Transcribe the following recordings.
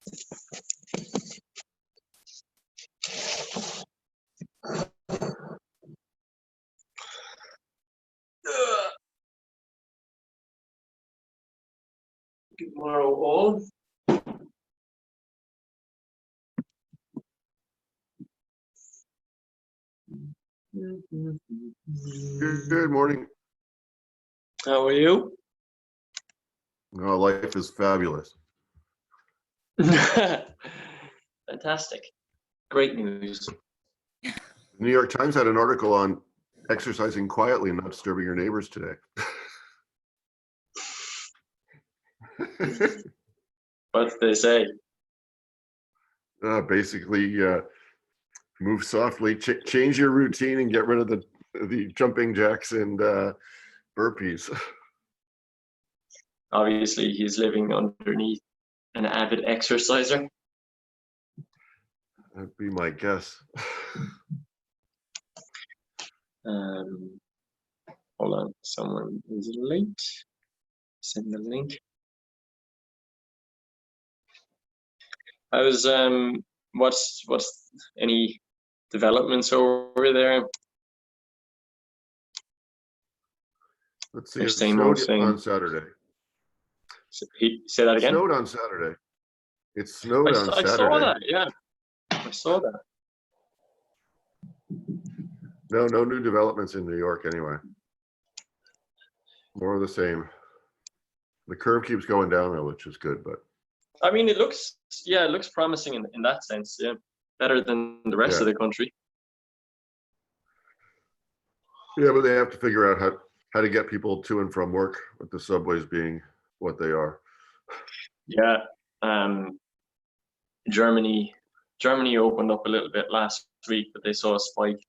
Good morrow, all. Good morning. How are you? Oh, life is fabulous. Fantastic. Great news. The New York Times had an article on exercising quietly and not disturbing your neighbors today. What did they say? Basically, move softly, change your routine, and get rid of the jumping jacks and burpees. Obviously, he's living underneath an avid exerciser. That'd be my guess. Hold on, someone is late. Send the link. I was what's any developments over there? Let's see. It Same old snowed thing. on Saturday. Say that It again. snowed on Saturday. It snowed on Saturday. I saw that. Yeah, I saw that. No new developments in New York anyway. More of the same. The curve keeps going down though, which is good, but I mean, it looks promising in that sense. Yeah, better than the rest of the country. Yeah, but they have to figure out how to get people to and from work, with the subways being what they are. Yeah, Germany opened up a little bit last week, but they saw a spike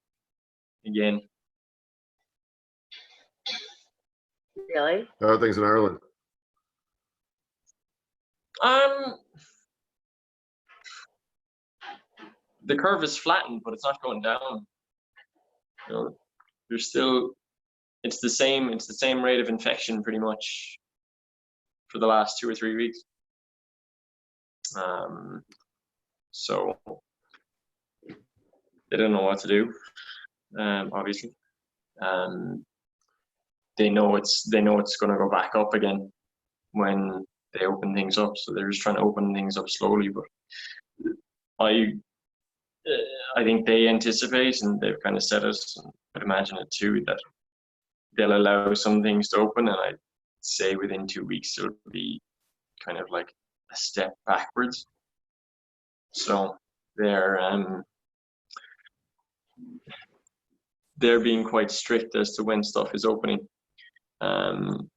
again. Really? How are things in Ireland? The curve is flattened, but it's not going down. You know, there's still it's the same rate of infection pretty much for the last 2 or 3 weeks. So they don't know what to do. Obviously, they know it's going to go back up again when they open things up. So they're just trying to open things up slowly. But I think they anticipate, and they've kind of said it, and I'd imagine it too, that they'll allow some things to open, and I'd say within 2 weeks it'll be kind of like a step backwards. So they're being quite strict as to when stuff is opening, because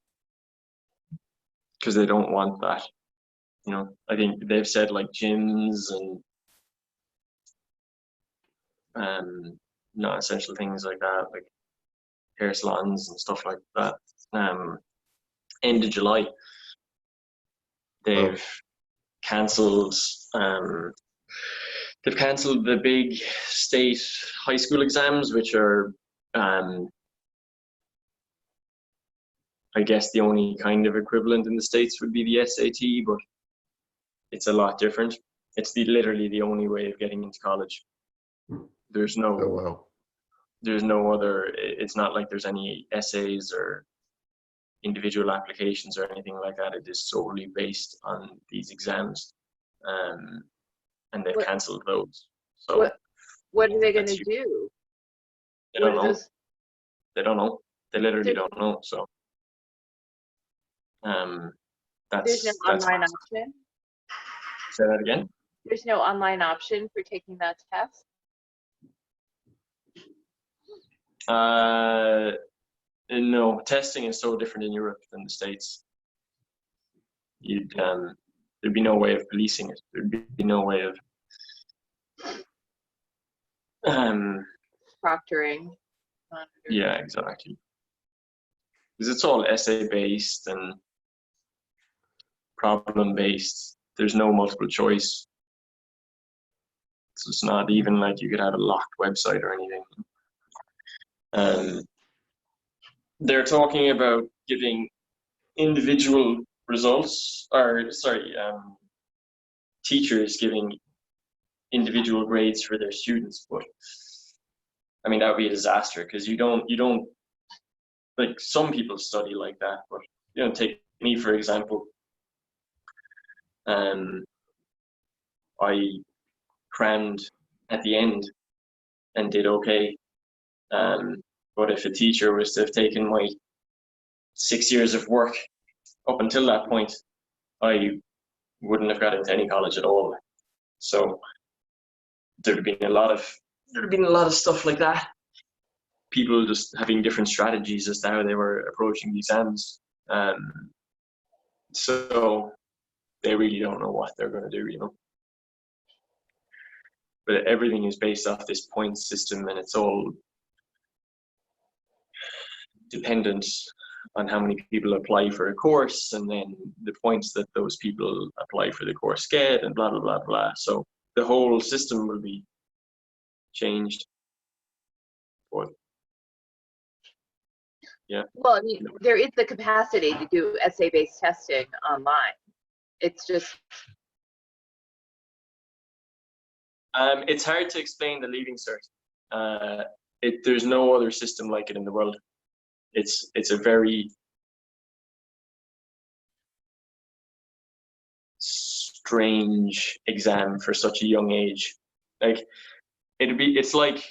they don't want that. You know, I think they've said like gyms and non-essential things like that, like hair salons and stuff like that. End of July, they've cancelled. They've cancelled the big state high school exams, which are, I guess, the only kind of equivalent in the States would be the SAT, but it's a lot different. It's literally the only way of getting into college. There's no, there's no other. It's not like there's any essays or individual applications or anything like that. It is solely based on these exams, and they've cancelled those. So what are they going to do? They don't know. They don't know. They literally don't know. So there's no online option. Say that again. There's no online option for taking that test. No, testing is so different in Europe than the States. There'd be no way of policing it. There'd be no way of proctoring. Yeah, exactly. Because it's all essay based and problem based. There's no multiple choice. So it's not even like you could have a locked website or anything. They're talking about giving individual results, or sorry, teachers giving individual grades for their students, but I mean that would be a disaster, because you don't like, some people study like that, but take me for example. I crammed at the end and did okay. But if a teacher was to have taken my 6 years of work up until that point, I wouldn't have got into any college at all. So there'd have been a lot of stuff like that. People just having different strategies as to how they were approaching the exams. So they really don't know what they're going to do, But everything is based off this point system, and it's all dependent on how many people apply for a course, and then the points that those people apply for the course get, and blah, blah, blah, blah. So the whole system will be changed. But yeah. Well, I mean, there is the capacity to do essay-based testing online. It's just, it's hard to explain the Leaving Cert. There's no other system like it in the world. It's a very strange exam for such a young age. Like, it's like,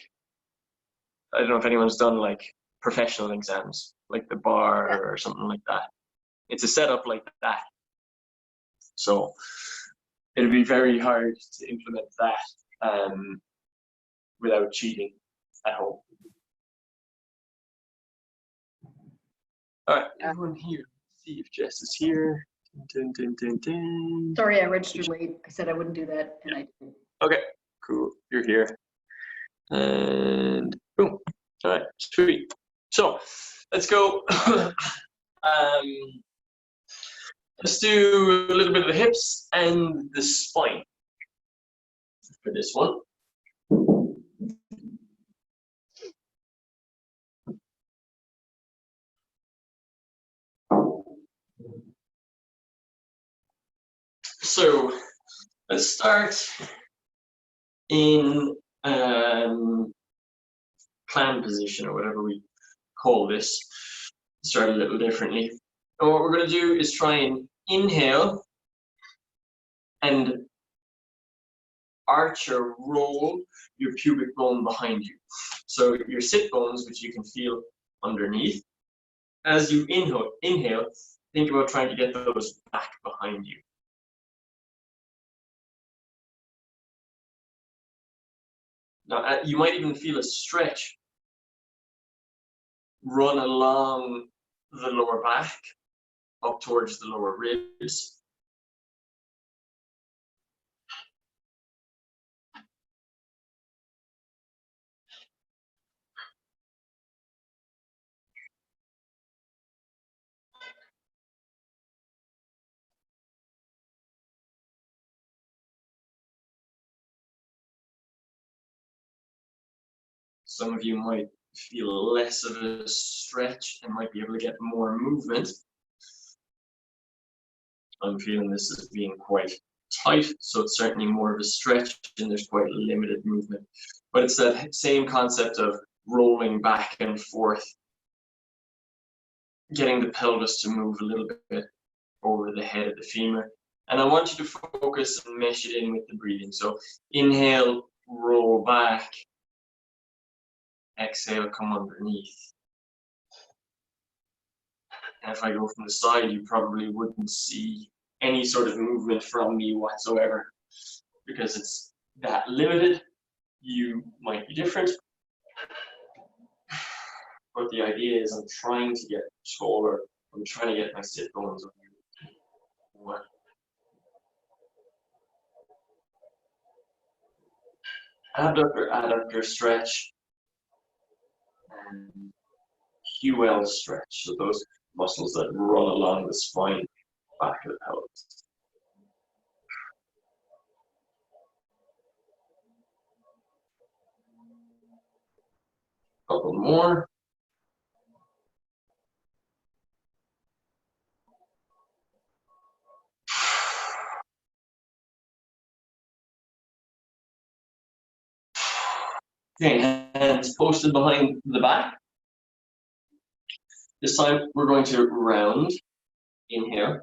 I don't know if anyone's done like professional exams, like the bar or something like that. It's a setup like that. So it'd be very hard to implement that without cheating at home. All right, everyone here. Let's see if Jess is here. Dun, dun, dun, dun. Sorry, I registered late. I said I wouldn't do that, and I didn't. Okay, cool. You're here. And boom. All right, sweet. So let's go. Let's do a little bit of the hips and the spine for this one. So let's start in clam position, or whatever we call this. Start a little differently. And what we're going to do is try and inhale and arch or roll your pubic bone behind you. So your sit bones, which you can feel underneath. As you inhale, think about trying to get those back behind you. Now, you might even feel a stretch run along the lower back, up towards the lower ribs. Some of you might feel less of a stretch and might be able to get more movement. I'm feeling this as being quite tight, so it's certainly more of a stretch and there's quite limited movement. But it's that same concept of rolling back and forth, getting the pelvis to move a little bit over the head of the femur. And I want you to focus and mesh it in with the breathing. So inhale, roll back. Exhale, come underneath. And if I go from the side, you probably wouldn't see any sort of movement from me whatsoever, because it's that limited. You might be different, but the idea is I'm trying to get taller. I'm trying to get my sit bones on you. What? Abductor, adductor stretch, and QL stretch. So those muscles that run along the spine, back of the pelvis. Couple more. Okay, hands posted behind the back. This time we're going to round. Inhale.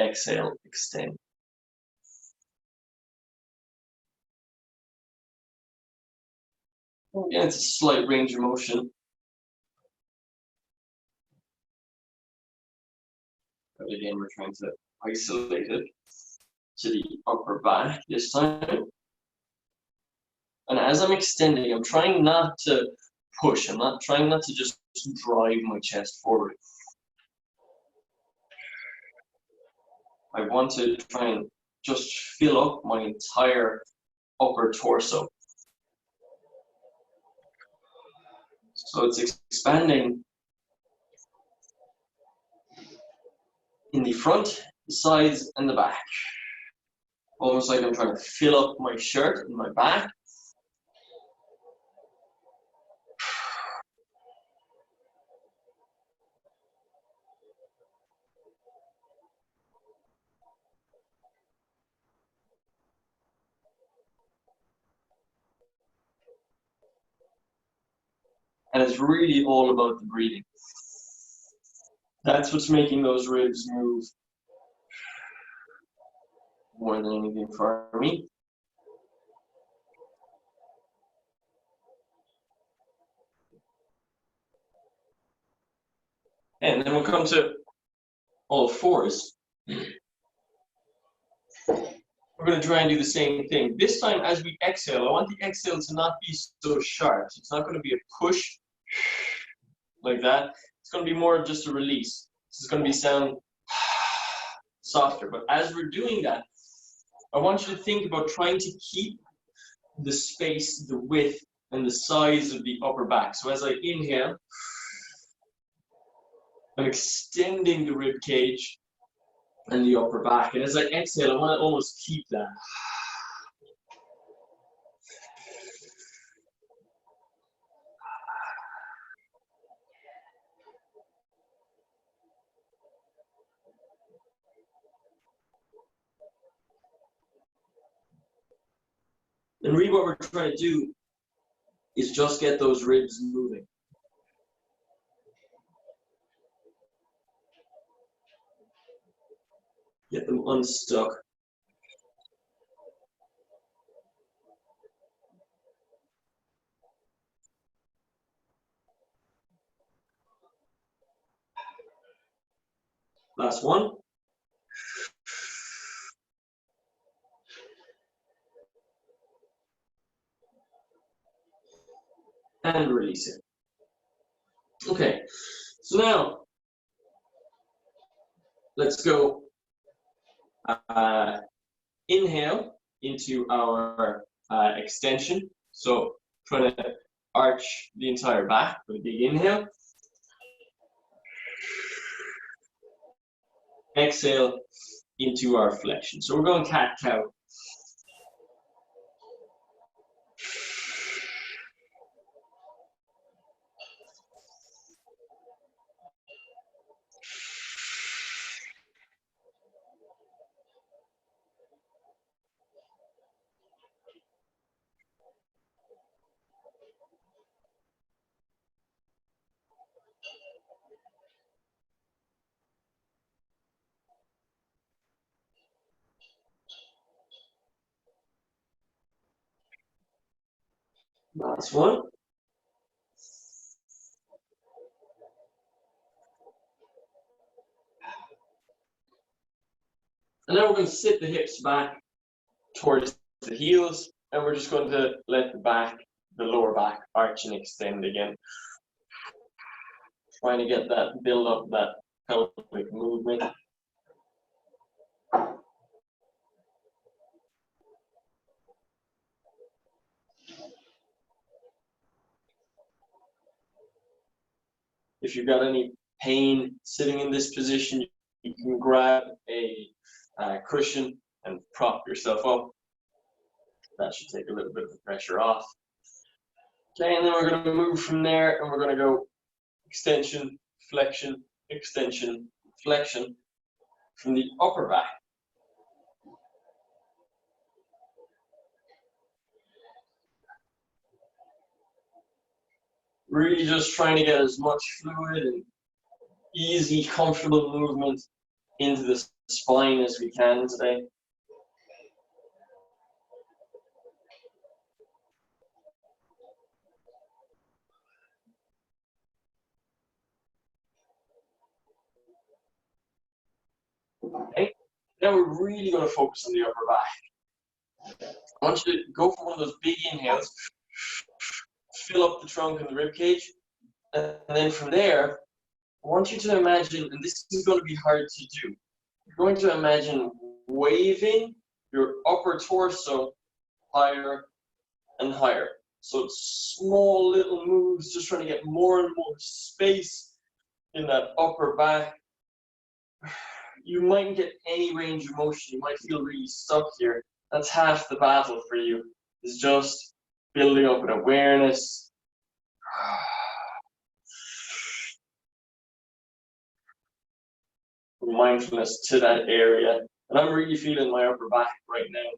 Exhale, extend. Again, it's a slight range of motion. But again, we're trying to isolate it to the upper back this time. And as I'm extending, I'm trying not to push. I'm not trying not to just drive my chest forward. I want to try and just fill up my entire upper torso. So it's expanding in the front, the sides, and the back. Almost like I'm trying to fill up my shirt and my back. And it's really all about the breathing. That's what's making those ribs move more than anything for me. And then we'll come to all fours. We're going to try and do the same thing. This time, as we exhale, I want the exhale to not be so sharp. It's not going to be a push like that. It's going to be more of just a release. This is going to be sound softer. But as we're doing that, I want you to think about trying to keep the space, the width, and the size of the upper back. So as I inhale, I'm extending the rib cage and the upper back. And as I exhale, I want to almost keep that. And really what we're trying to do is just get those ribs moving. Get them unstuck. Last one. And release it. Okay, so now let's go inhale into our extension. So trying to arch the entire back with a big inhale. Exhale into our flexion. So we're going cat-cow. Last one. And now we're going to sit the hips back towards the heels, and we're just going to let the lower back arch and extend again. Trying to get that, build up that pelvic movement. If you've got any pain sitting in this position, you can grab a cushion and prop yourself up. That should take a little bit of the pressure off. Okay, and then we're going to move from there, and we're going to go extension, flexion, from the upper back. Really just trying to get as much fluid and easy, comfortable movement into the spine as we can today. Okay, now we're really going to focus on the upper back. I want you to go for one of those big inhales, fill up the trunk and the rib cage, and then from there, I want you to imagine, and this is going to be hard to do, you're going to imagine waving your upper torso higher and higher. So it's small little moves, just trying to get more and more space in that upper back. You mightn't get any range of motion. You might feel really stuck here. That's half the battle for you, is just building up an awareness. Mindfulness to that area. And I'm really feeling my upper back right now.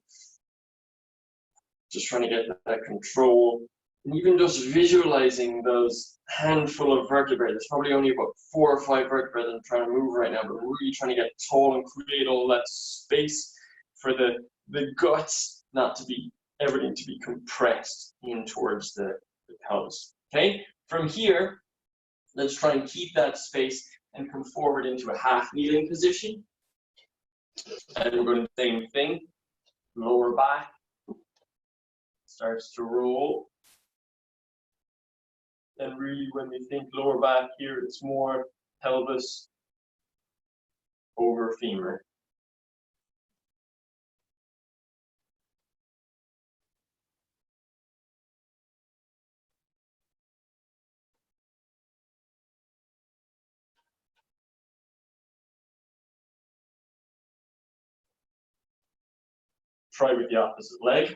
Just trying to get that control. And even just visualizing those handful of vertebrae. There's probably only about 4 or 5 vertebrae that I'm trying to move right now, but I'm really trying to get tall and create all that space for the guts not to be, everything to be compressed in towards the pelvis. Okay? From here, let's try and keep that space and come forward into a half kneeling position. And we're going to do the same thing. Lower back starts to roll. And really, when we think lower back here, it's more pelvis over femur. Try with the opposite leg.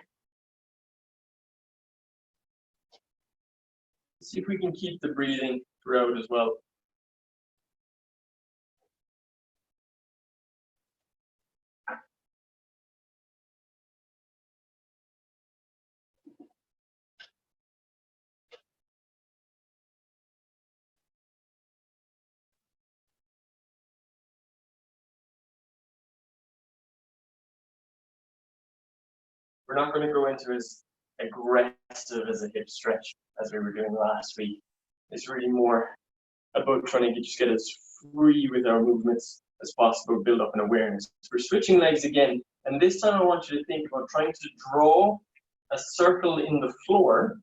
See if we can keep the breathing throughout as well. We're not going to go into as aggressive as a hip stretch as we were doing last week. It's really more about trying to just get as free with our movements as possible, build up an awareness. We're switching legs again, and this time I want you to think about trying to draw a circle in the floor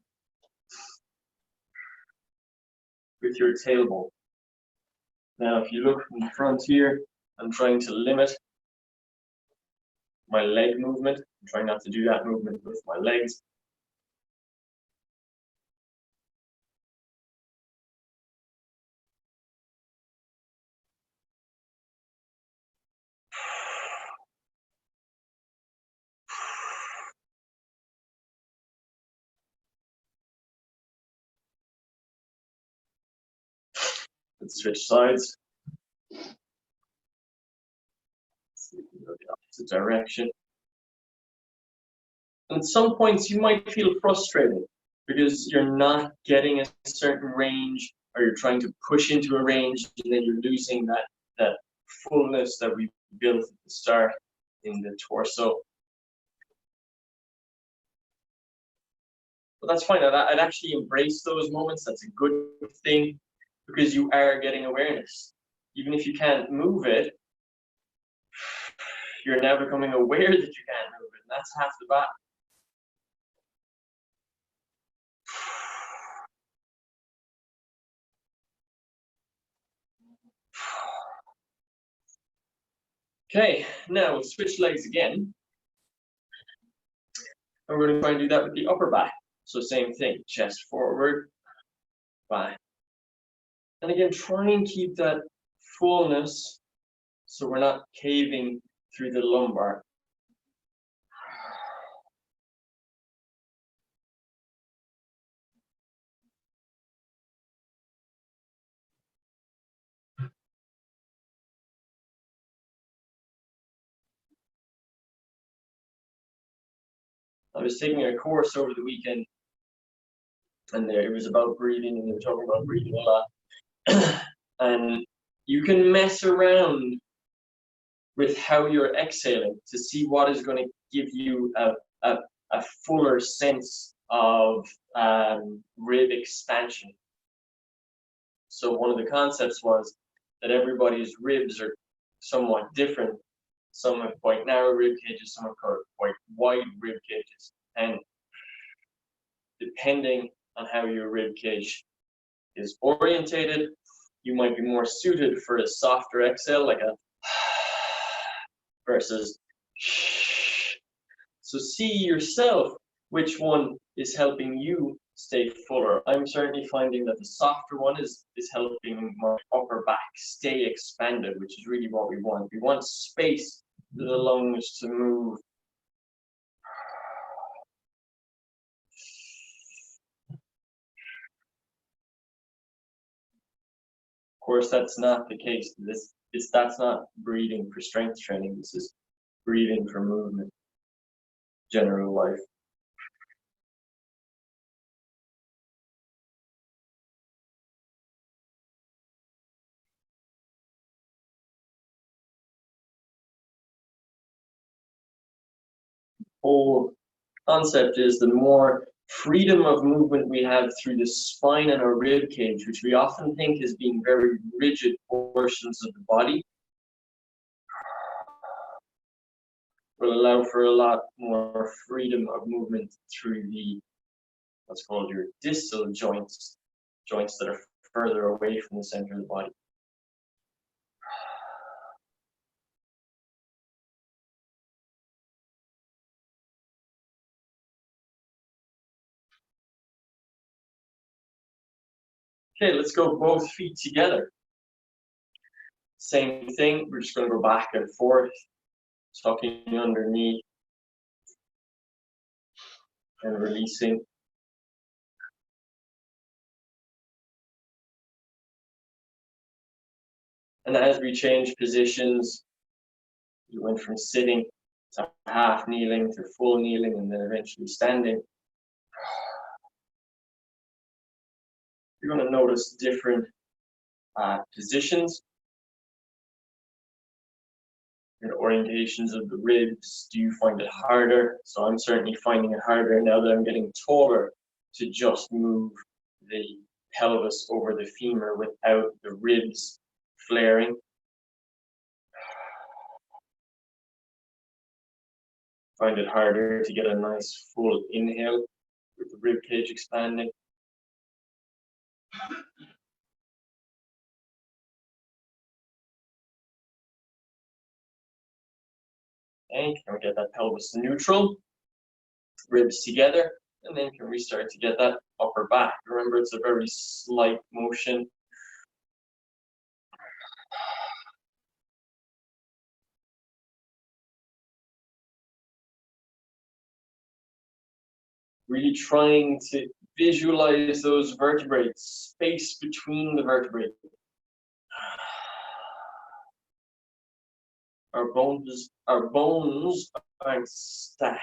with your tailbone. Now, if you look from the front here, I'm trying to limit my leg movement. I'm trying not to do that movement with my legs. Let's switch sides. See if we can go the opposite direction. At some points, you might feel frustrated because you're not getting a certain range, or you're trying to push into a range, and then you're losing that fullness that we built at the start in the torso. But that's fine. I'd actually embrace those moments. That's a good thing, because you are getting awareness. Even if you can't move it, you're now becoming aware that you can't move it, and that's half the battle. Okay, now we'll switch legs again. And we're going to try and do that with the upper back. So same thing, chest forward, back. And again, try and keep that fullness so we're not caving through the lumbar. I was taking a course over the weekend and there it was about breathing, and they were talking about breathing a lot. And you can mess around with how you're exhaling to see what is going to give you a fuller sense of rib expansion. So one of the concepts was that everybody's ribs are somewhat different. Some have quite narrow rib cages, some have quite wide rib cages. And depending on how your rib cage is orientated, you might be more suited for a softer exhale, like a versus. So see yourself which one is helping you stay fuller. I'm certainly finding that the softer one is helping my upper back stay expanded, which is really what we want. We want space for the lungs to move. Of course, that's not the case. That's not breathing for strength training. This is breathing for movement, general life. Whole concept is the more freedom of movement we have through the spine and our rib cage, which we often think as being very rigid portions of the body, will allow for a lot more freedom of movement through the what's called your distal joints that are further away from the center of the body. Okay, let's go both feet together. Same thing, we're just going to go back and forth, tucking underneath and releasing. And as we change positions, we went from sitting to half kneeling to full kneeling and then eventually standing. You're going to notice different positions and orientations of the ribs. Do you find it harder? So I'm certainly finding it harder now that I'm getting taller to just move the pelvis over the femur without the ribs flaring. Find it harder to get a nice full inhale with the rib cage expanding. And can we get that pelvis neutral, ribs together, and then can we start to get that upper back? Remember, it's a very slight motion. Really trying to visualize those vertebrae, space between the vertebrae. Our bones aren't stacked.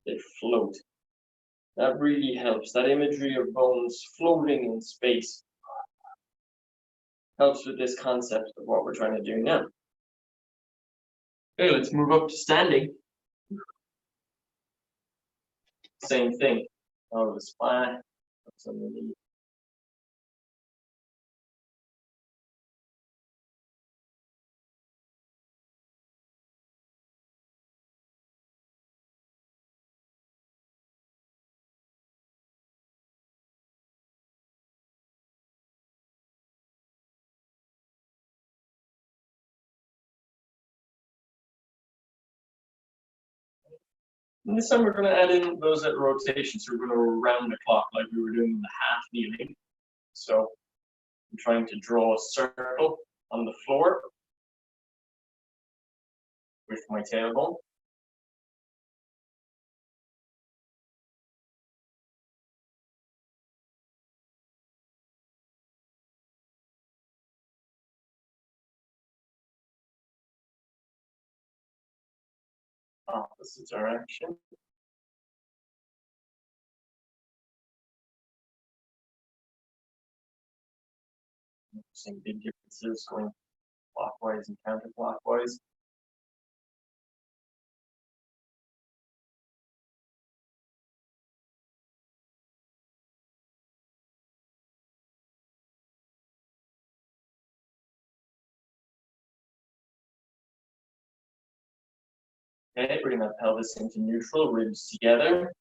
They float. That really helps. That imagery of bones floating in space helps with this concept of what we're trying to do now. Okay, let's move up to standing. Same thing. Out of the spine, what's underneath. And this time we're going to add in those at rotation. So we're going to round the clock like we were doing in the half kneeling. So I'm trying to draw a circle on the floor with my tailbone. opposite direction. Some big differences going clockwise and counterclockwise. Okay, we're gonna pelvis into neutral, ribs together.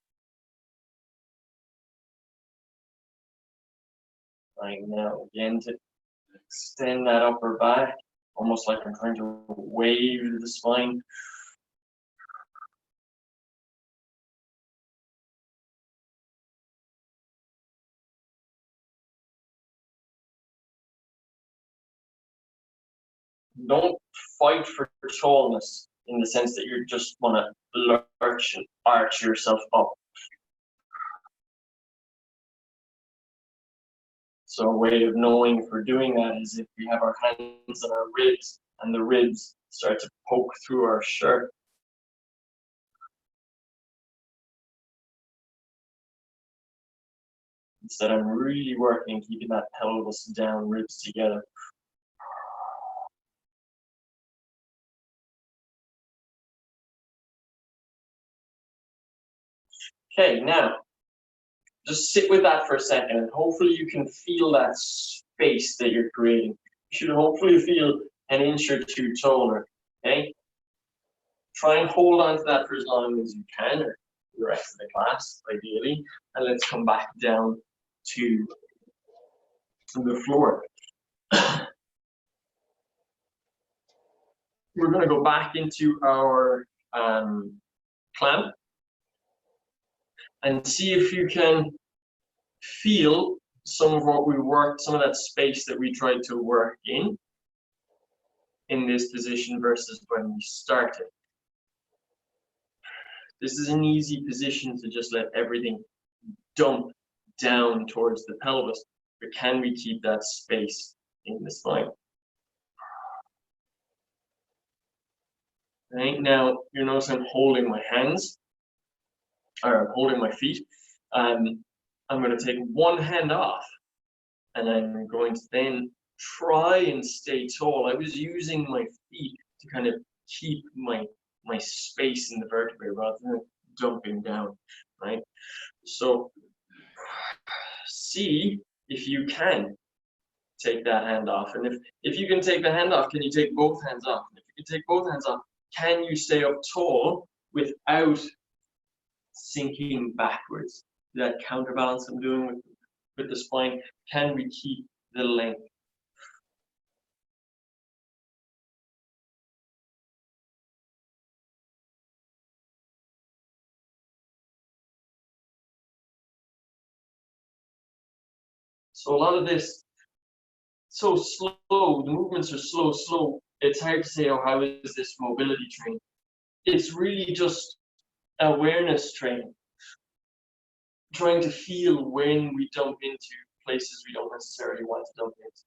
Trying now again to extend that upper back, almost like I'm trying to wave the spine. Don't fight for tallness in the sense that you just want to lurch and arch yourself up. So a way of knowing if we're doing that is if we have our hands on our ribs and the ribs start to poke through our shirt. Instead, I'm really working, keeping that pelvis down, ribs together. Okay, now, just sit with that for a second, and hopefully you can feel that space that you're creating. You should hopefully feel an inch or two taller, okay? Try and hold on to that for as long as you can, or the rest of the class, ideally. And let's come back down to the floor. We're gonna go back into our clamp and see if you can feel some of what we worked, some of that space that we tried to work in this position versus when we started. This is an easy position to just let everything dump down towards the pelvis, but can we keep that space in the spine? Right now, you notice I'm holding my hands, or I'm holding my feet. I'm going to take one hand off, and I'm going to then try and stay tall. I was using my feet to kind of keep my space in the vertebrae rather than dumping down, right? So see if you can take that hand off. And if you can take the hand off, can you take both hands off? And if you can take both hands off, can you stay up tall without sinking backwards? That counterbalance I'm doing with the spine, can we keep the length? So a lot of this, so slow, the movements are slow. It's hard to say, oh, how is this mobility training? It's really just awareness training. Trying to feel when we dump into places we don't necessarily want to dump into.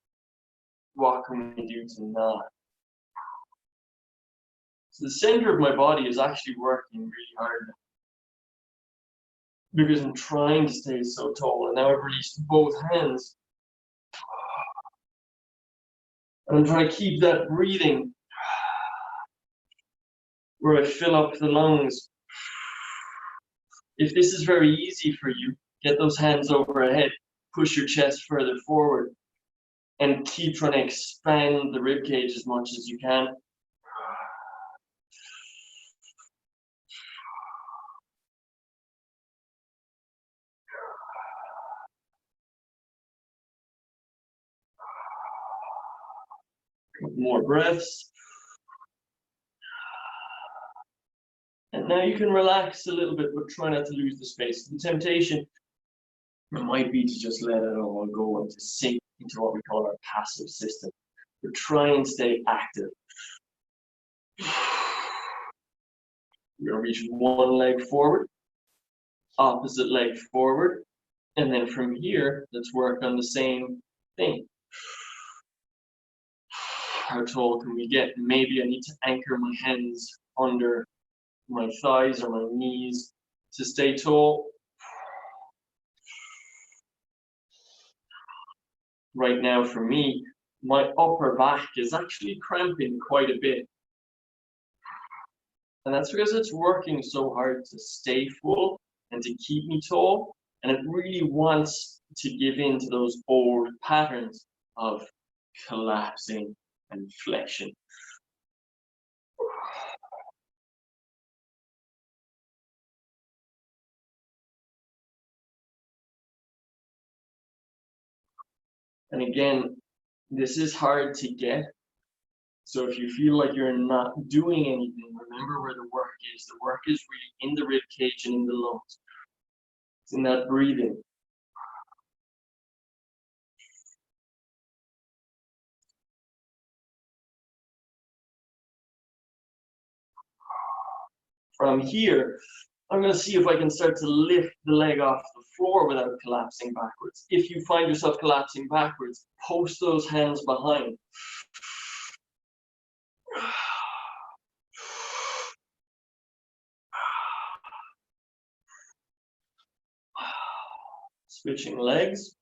What can we do to not? So the center of my body is actually working really hard because I'm trying to stay so tall, and now I've released both hands. And I'm trying to keep that breathing where I fill up the lungs. If this is very easy for you, get those hands overhead, push your chest further forward, and keep trying to expand the rib cage as much as you can. More breaths. And now you can relax a little bit, but try not to lose the space. The temptation might be to just let it all go and to sink into what we call our passive system. But try and stay active. We're going to reach one leg forward, opposite leg forward, and then from here, let's work on the same thing. How tall can we get? Maybe I need to anchor my hands under my thighs or my knees to stay tall. Right now for me, my upper back is actually cramping quite a bit. And that's because it's working so hard to stay full and to keep me tall. And it really wants to give in to those old patterns of collapsing and flexion. And again, this is hard to get. So if you feel like you're not doing anything, remember where the work is. The work is really in the rib cage and in the lungs. It's in that breathing. From here, I'm going to see if I can start to lift the leg off the floor without collapsing backwards. If you find yourself collapsing backwards, post those hands behind. Switching legs.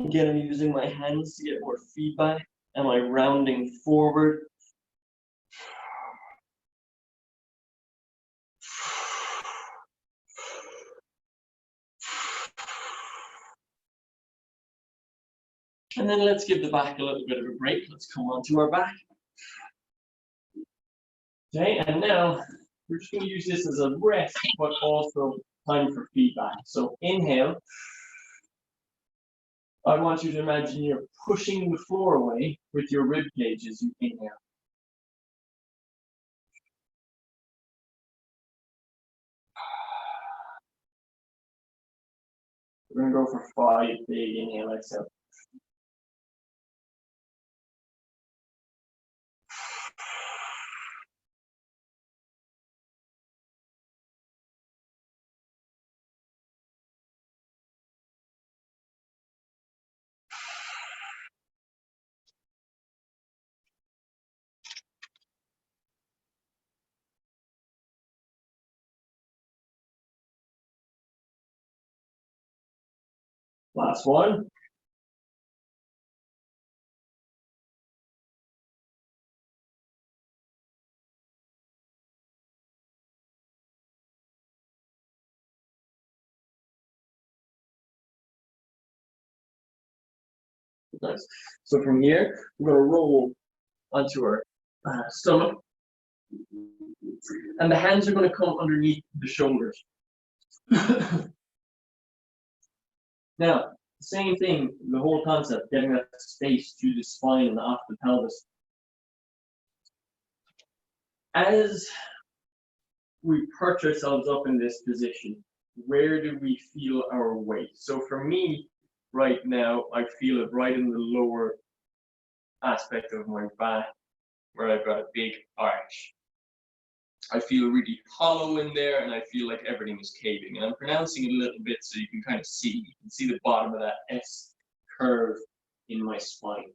Again, I'm using my hands to get more feedback. Am I rounding forward? And then let's give the back a little bit of a break. Let's come onto our back. Okay, and now we're just going to use this as a rest, but also time for feedback. So inhale. I want you to imagine you're pushing the floor away with your rib cage as you inhale. We're going to go for 5 big inhale, exhale. Last one. Nice. So from here, we're going to roll onto our stomach. And the hands are going to come underneath the shoulders. Now, same thing, the whole concept, getting that space through the spine and off the pelvis. As we perch ourselves up in this position, where do we feel our weight? So for me, right now, I feel it right in the lower aspect of my back, where I've got a big arch. I feel really hollow in there, and I feel like everything is caving. And I'm pronouncing it a little bit so you can kind of see. You can see the bottom of that S curve in my spine.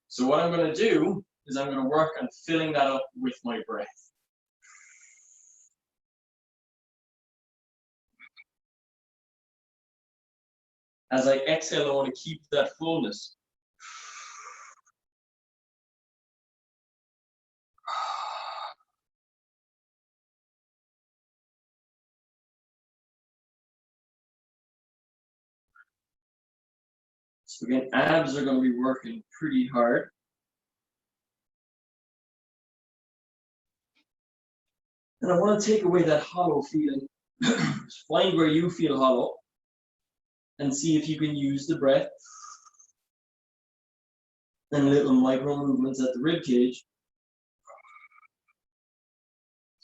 So what I'm going to do is I'm going to work on filling that up with my breath. As I exhale, I want to keep that fullness. So again, abs are going to be working pretty hard. And I want to take away that hollow feeling. Find where you feel hollow and see if you can use the breath and little micro movements at the rib cage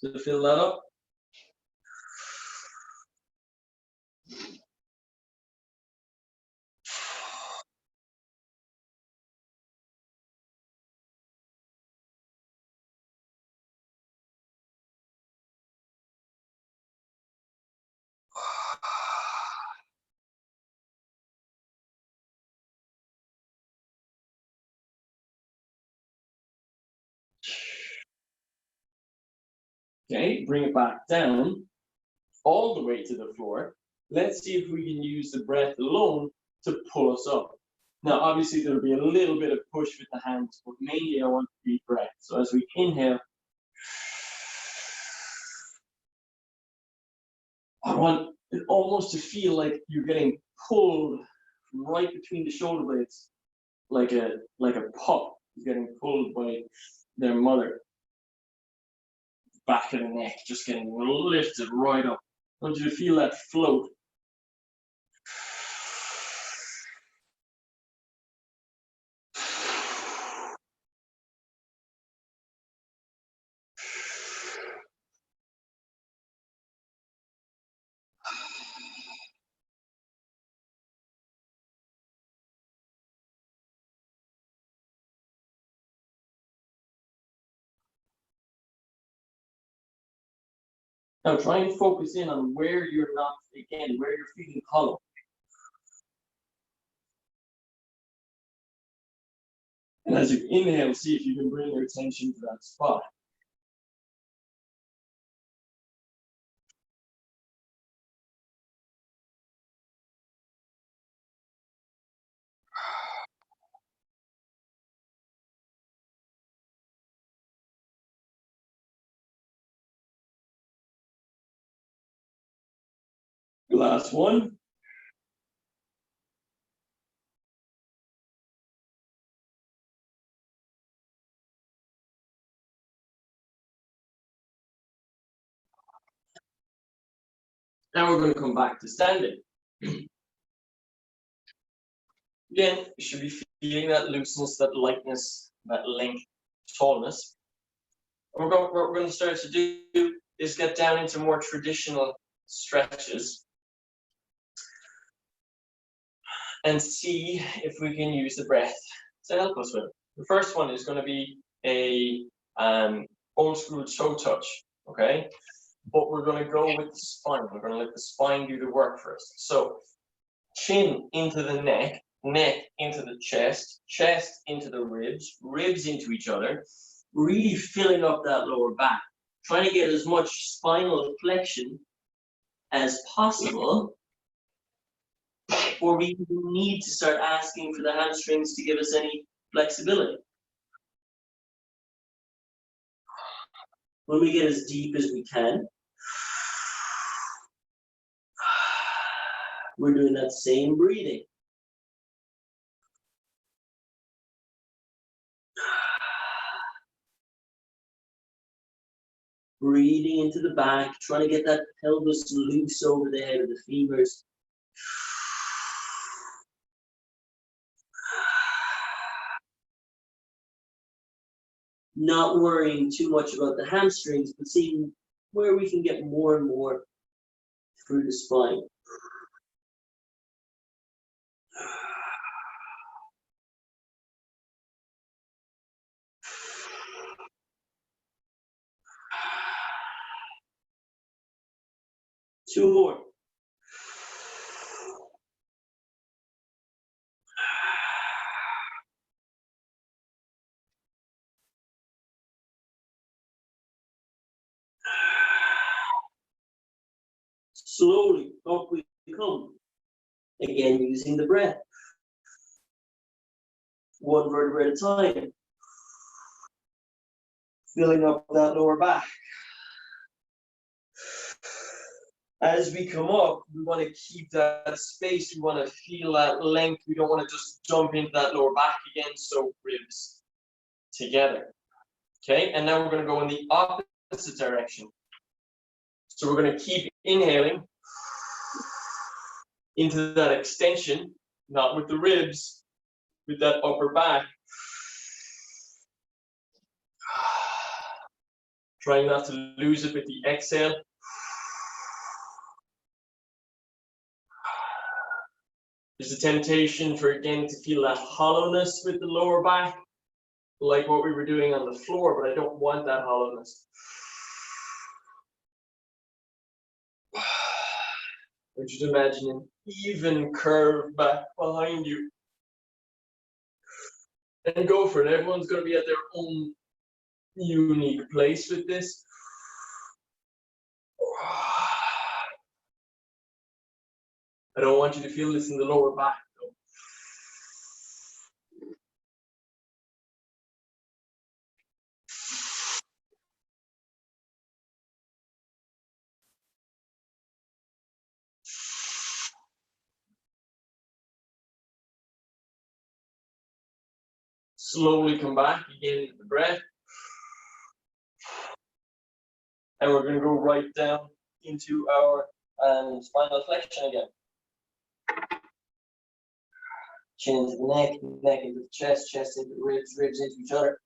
to fill that up. Okay, bring it back down all the way to the floor. Let's see if we can use the breath alone to pull us up. Now, obviously, there'll be a little bit of push with the hands, but mainly I want deep breath. So as we inhale, I want it almost to feel like you're getting pulled right between the shoulder blades, like a pup is getting pulled by their mother. Back of the neck just getting lifted right up. I want you to feel that float. Now try and focus in on where you're not, again, where you're feeling hollow. And as you inhale, see if you can bring your attention to that spot. Last one. Now we're going to come back to standing. Again, you should be feeling that looseness, that lightness, that length, tallness. And what we're going to start to do is get down into more traditional stretches and see if we can use the breath to help us with it. The first one is going to be a old school toe touch, okay? But we're going to go with the spine. We're going to let the spine do the work first. So chin into the neck, neck into the chest, chest into the ribs, ribs into each other, really filling up that lower back, trying to get as much spinal flexion as possible, or we need to start asking for the hamstrings to give us any flexibility. When we get as deep as we can, we're doing that same breathing. Breathing into the back, trying to get that pelvis loose over the head of the femurs. Not worrying too much about the hamstrings, but seeing where we can get more and more through the spine. Two more. Slowly up we come. Again, using the breath. One vertebra at a time. Filling up that lower back. As we come up, we want to keep that space. We want to feel that length. We don't want to just jump into that lower back again. So ribs together. Okay, and now we're going to go in the opposite direction. So we're going to keep inhaling into that extension, not with the ribs, with that upper back. Trying not to lose it with the exhale. There's a temptation for, again, to feel that hollowness with the lower back, like what we were doing on the floor, but I don't want that hollowness. I just imagine an even curve back behind you. And go for it. Everyone's going to be at their own unique place with this. I don't want you to feel this in the lower back, though. Slowly come back again into the breath. And we're going to go right down into our spinal flexion again. Chin into the neck, neck into the chest, chest into the ribs, ribs into each other.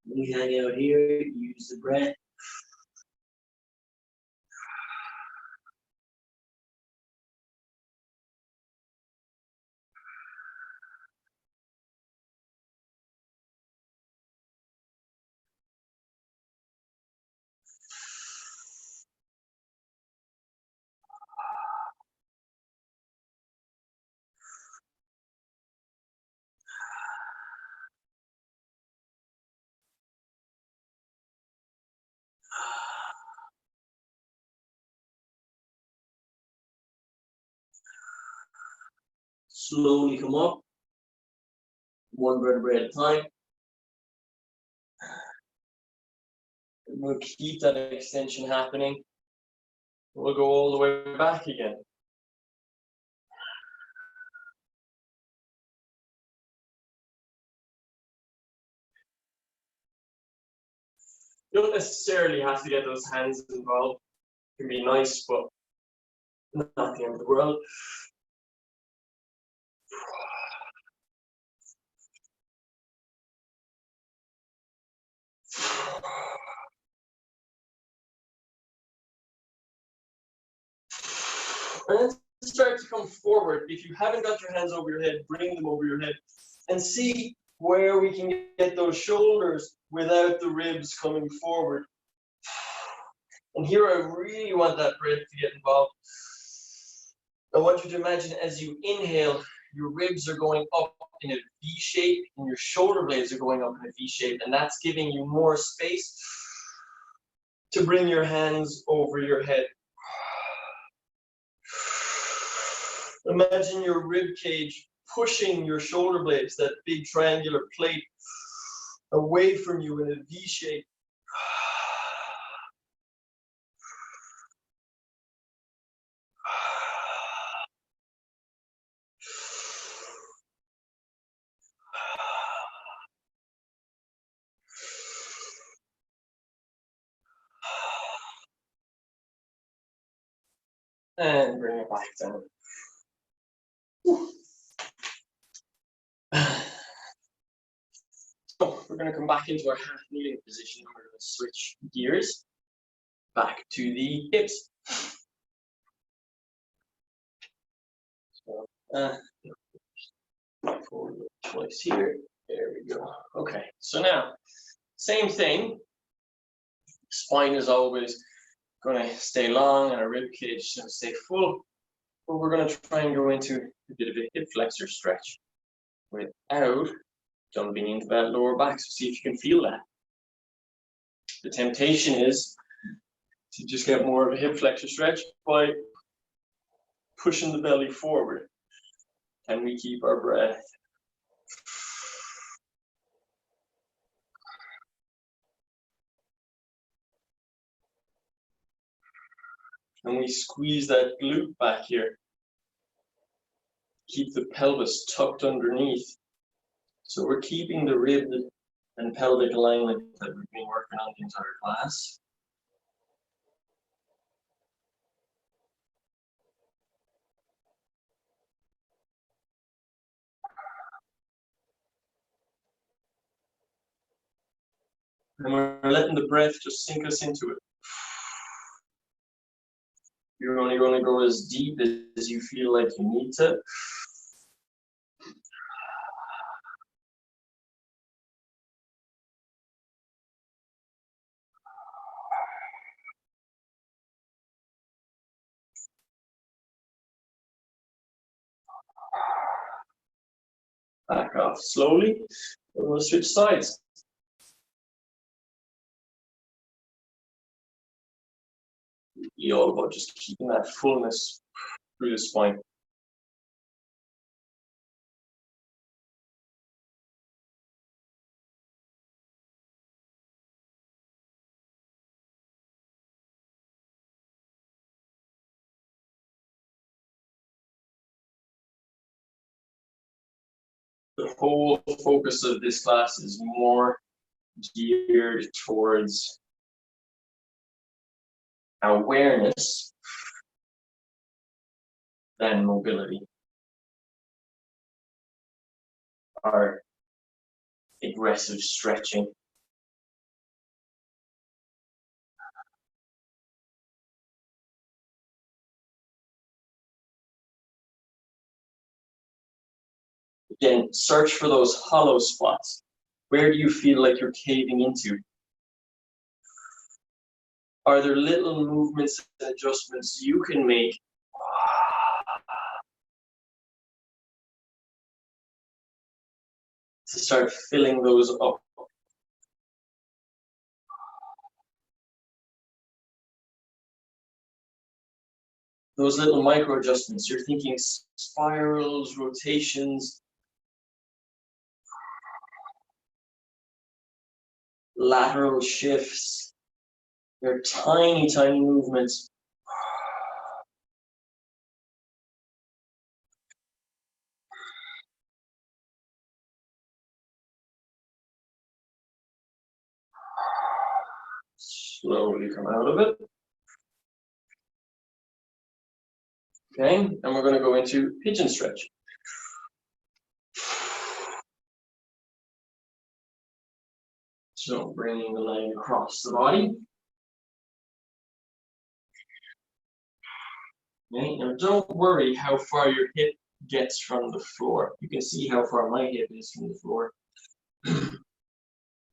You hang out here, use the breath. Slowly come up, one vertebrae at a time. We'll keep that extension happening. We'll go all the way back again. You don't necessarily have to get those hands involved. It can be nice, but not the end of the world. And then start to come forward. If you haven't got your hands over your head, bring them over your head and see where we can get those shoulders without the ribs coming forward. And here I really want that breath to get involved. I want you to imagine as you inhale, your ribs are going up in a V shape and your shoulder blades are going up in a V shape, and that's giving you more space to bring your hands over your head. Imagine your rib cage pushing your shoulder blades, that big triangular plate, away from you in a V shape. And bring it back down. So we're going to come back into our half kneeling position. We're going to switch gears back to the hips. So, forward twice here. There we go. Okay, so now, same thing. Spine is always going to stay long and our rib cage is going to stay full. But we're going to try and go into a bit of a hip flexor stretch without jumping into that lower back. So see if you can feel that. The temptation is to just get more of a hip flexor stretch by pushing the belly forward. Can we keep our breath? And we squeeze that glute back here. Keep the pelvis tucked underneath. So we're keeping the rib and pelvic alignment that we've been working on the entire class. And we're letting the breath just sink us into it. You're only going to go as deep as you feel like you need to. Back off slowly. And we'll switch sides. Be all about just keeping that fullness through the spine. The whole focus of this class is more geared towards awareness than mobility. Or aggressive stretching. Again, search for those hollow spots. Where do you feel like you're caving into? Are there little movements and adjustments you can make to start filling those up? Those little micro adjustments, you're thinking spirals, rotations, lateral shifts. They're tiny, tiny movements. Slowly come out of it. Okay, and we're going to go into pigeon stretch. So bringing the leg across the body. Okay, now don't worry how far your hip gets from the floor. You can see how far my hip is from the floor.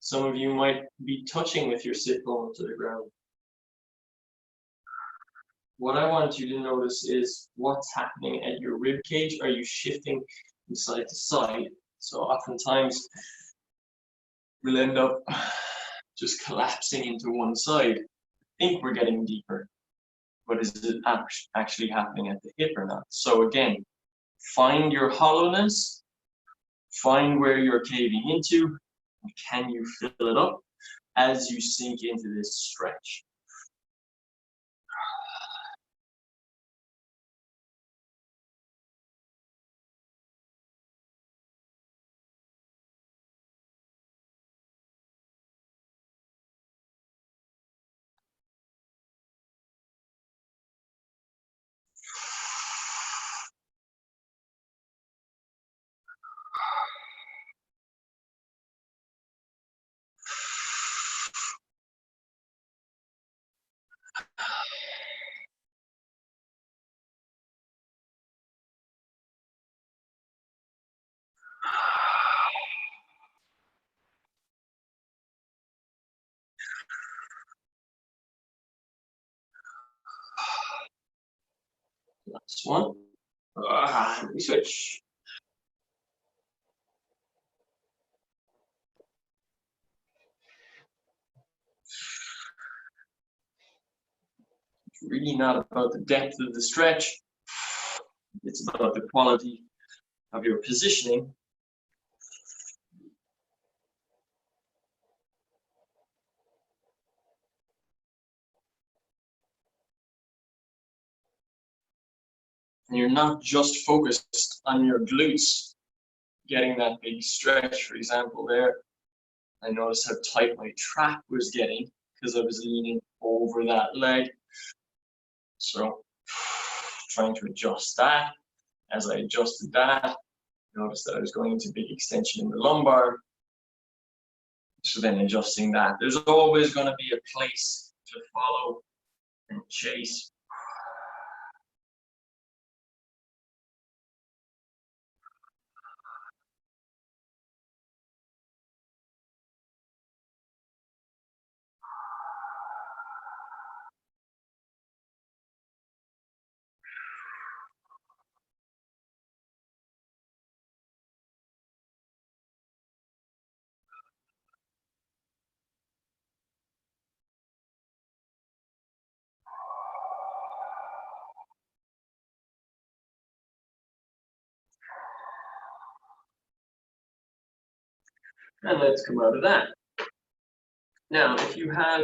Some of you might be touching with your sit bone to the ground. What I want you to notice is what's happening at your rib cage. Are you shifting from side to side? So oftentimes we'll end up just collapsing into one side. I think we're getting deeper, but is it actually happening at the hip or not? So again, find your hollowness, find where you're caving into, and can you fill it up as you sink into this stretch? Last one. We switch. It's really not about the depth of the stretch. It's about the quality of your positioning. And you're not just focused on your glutes, getting that big stretch, for example, there. I noticed how tight my trap was getting because I was leaning over that leg. So trying to adjust that. As I adjusted that, noticed that I was going into big extension in the lumbar. So then adjusting that. There's always going to be a place to follow and chase. And let's come out of that. Now, if you have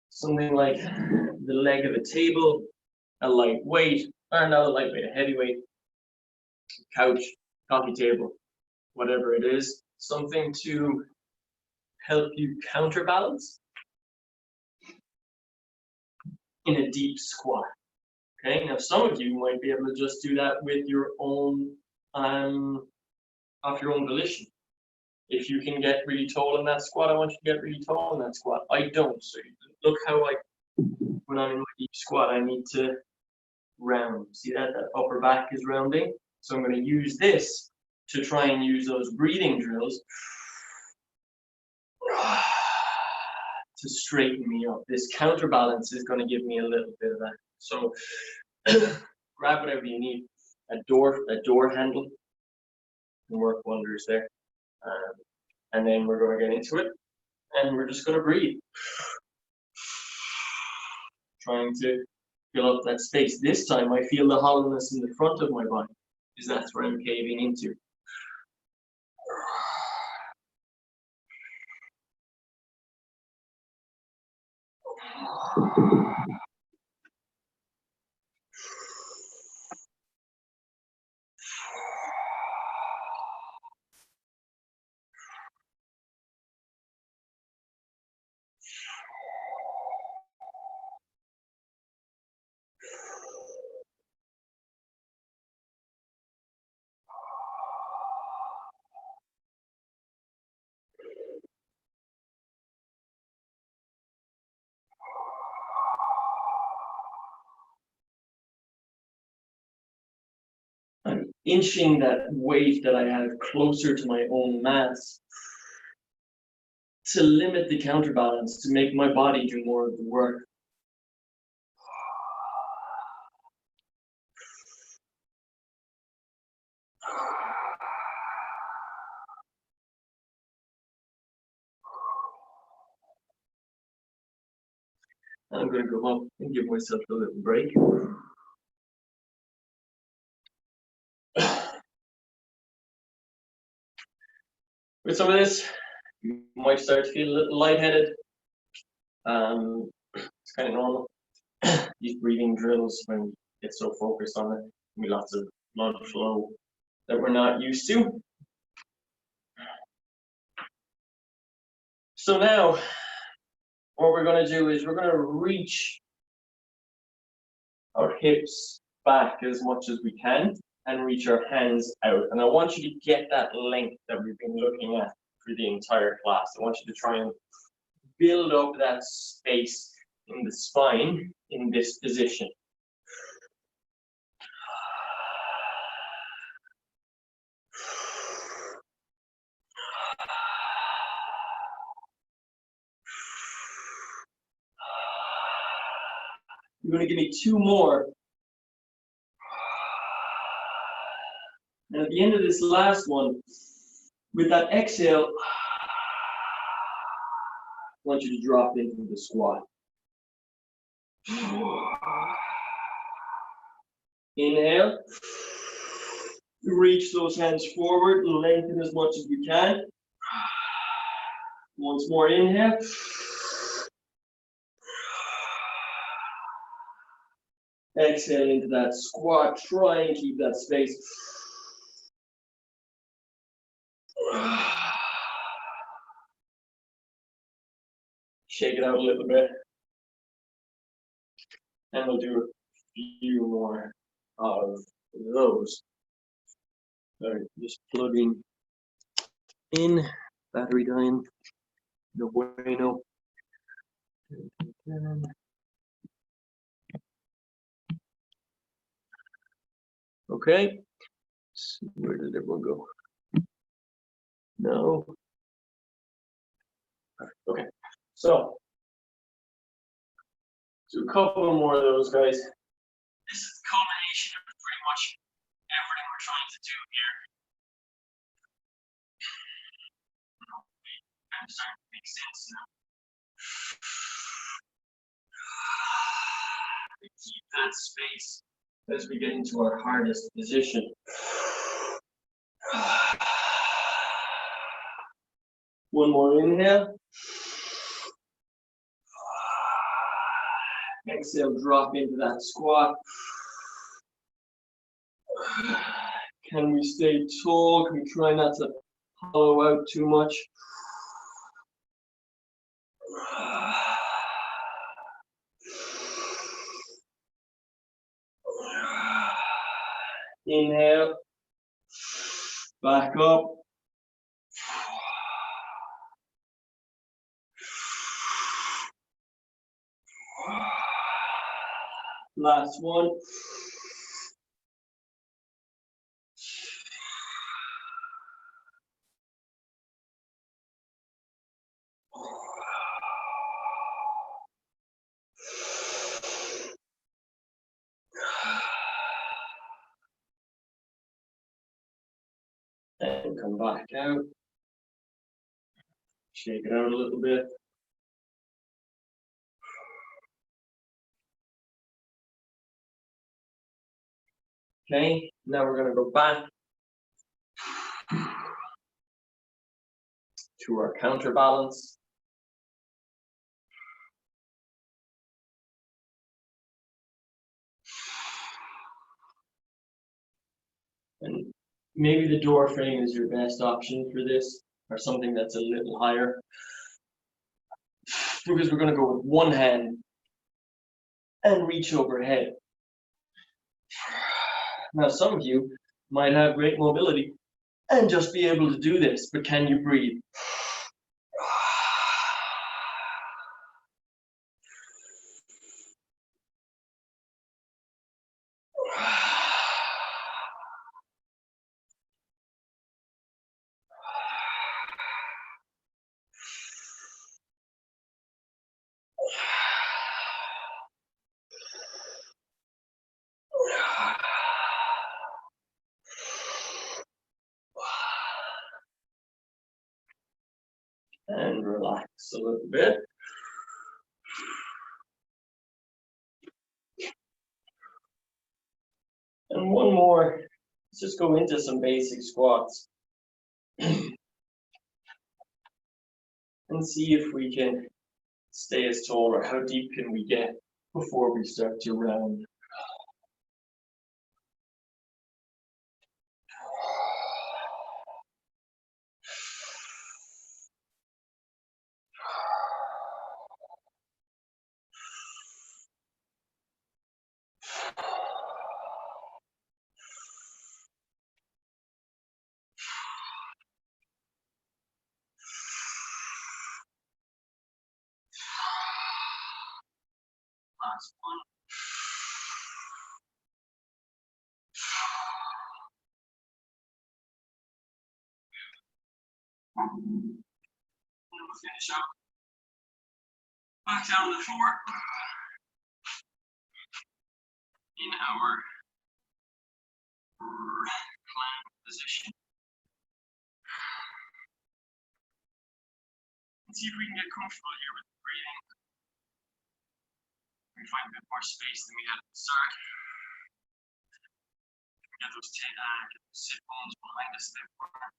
something like the leg of a table, a lightweight, or not a lightweight, a heavyweight, couch, coffee table, whatever it is, something to help you counterbalance in a deep squat. Okay, now some of you might be able to just do that with your own, off your own volition. If you can get really tall in that squat, I want you to get really tall in that squat. I don't, so look how when I'm in my deep squat, I need to round. See that? That upper back is rounding. So I'm going to use this to try and use those breathing drills to straighten me up. This counterbalance is going to give me a little bit of that. So grab whatever you need. A door handle can work wonders there. And then we're going to get into it, and we're just going to breathe. Trying to fill up that space. This time I feel the hollowness in the front of my body, because that's where I'm caving into. I'm inching that weight that I have closer to my own mass to limit the counterbalance, to make my body do more of the work. I'm going to go up and give myself a little break. With some of this, you might start to feel a little lightheaded. It's kind of normal. These breathing drills, when we get so focused on it, we lots of blood flow that we're not used to. So now, what we're going to do is we're going to reach our hips back as much as we can and reach our hands out. And I want you to get that length that we've been looking at for the entire class. I want you to try and build up that space in the spine in this position. You're going to give me 2 more. And at the end of this last one, with that exhale, I want you to drop into the squat. Inhale. Reach those hands forward, lengthen as much as you can. Once more, inhale. Exhale into that squat. Try and keep that space. Shake it out a little bit. And we'll do a few more of those. All right, just plugging in, battery dying, no bueno. Okay, so where did everyone go? No. Okay, so do a couple more of those, guys. This is the culmination of pretty much everything we're trying to do here. I'm starting to make sense now. We keep that space as we get into our hardest position. One more inhale. Exhale, drop into that squat. Can we stay tall? Can we try not to hollow out too much? Inhale. Back up. Last one. And come back out. Shake it out a little bit. Okay, now we're going to go back to our counterbalance. And maybe the door frame is your best option for this, or something that's a little higher. Because we're going to go with one hand and reach overhead. Now, some of you might have great mobility and just be able to do this, but can you breathe? And relax a little bit. And one more. Let's just go into some basic squats. And see if we can stay as tall, or how deep can we get before we start to round. Last one. And we'll finish up. Back down on the floor. In our plank position. And see if we can get comfortable here with the breathing. We find a bit more space than we had at the start. We get those sit bones behind us a bit more.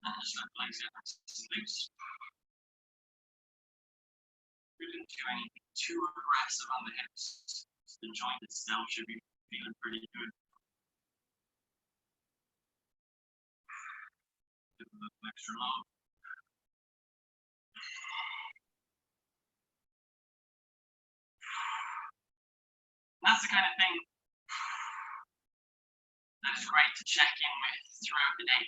And just let legs get nice and loose. We didn't do anything too aggressive on the hips. The joint itself should be feeling pretty good. Give a little extra love. That's the kind of thing that is great to check in with throughout the day.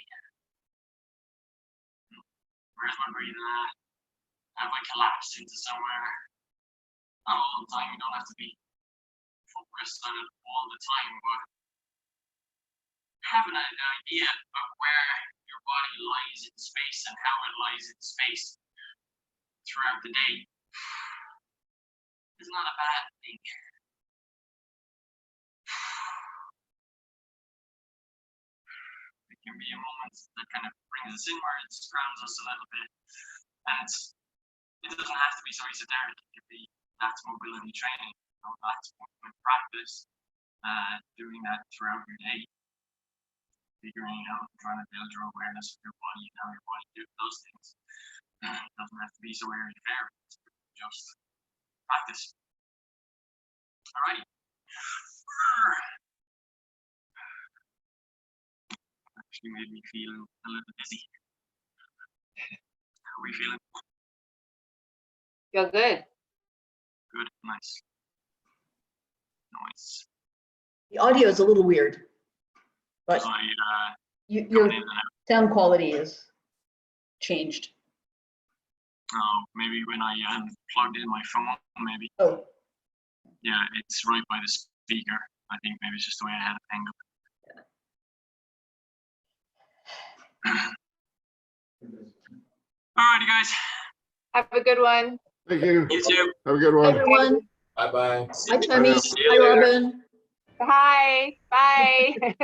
Where's my breathing at? Have I collapsed into somewhere? Not all the time. You don't have to be focused on it all the time, but having an idea of where your body lies in space and how it lies in space throughout the day is not a bad thing. It can be a moment that kind of brings us inwards, grounds us a little bit, and it doesn't have to be so esoteric. It can be that's mobility training, that's movement practice, doing that throughout your day, figuring out, trying to build your awareness of your body and how your body does those things. It doesn't have to be so airy-fairy, it's just practice. Alrighty. Actually made me feel a little dizzy. How are we feeling? Feel good. Good, nice. Nice. The audio is a little weird, but So your coming in and out. sound quality is changed. Maybe when I plugged in my phone, maybe. Oh, Yeah, it's right by the speaker. I think maybe it's just the way I had it angled. Alrighty, guys. Have a good one. Thank you. You too. Have a good one. everyone. Bye-bye. Hi, Tommy. See you Hi, later. Robin. Hi. Bye.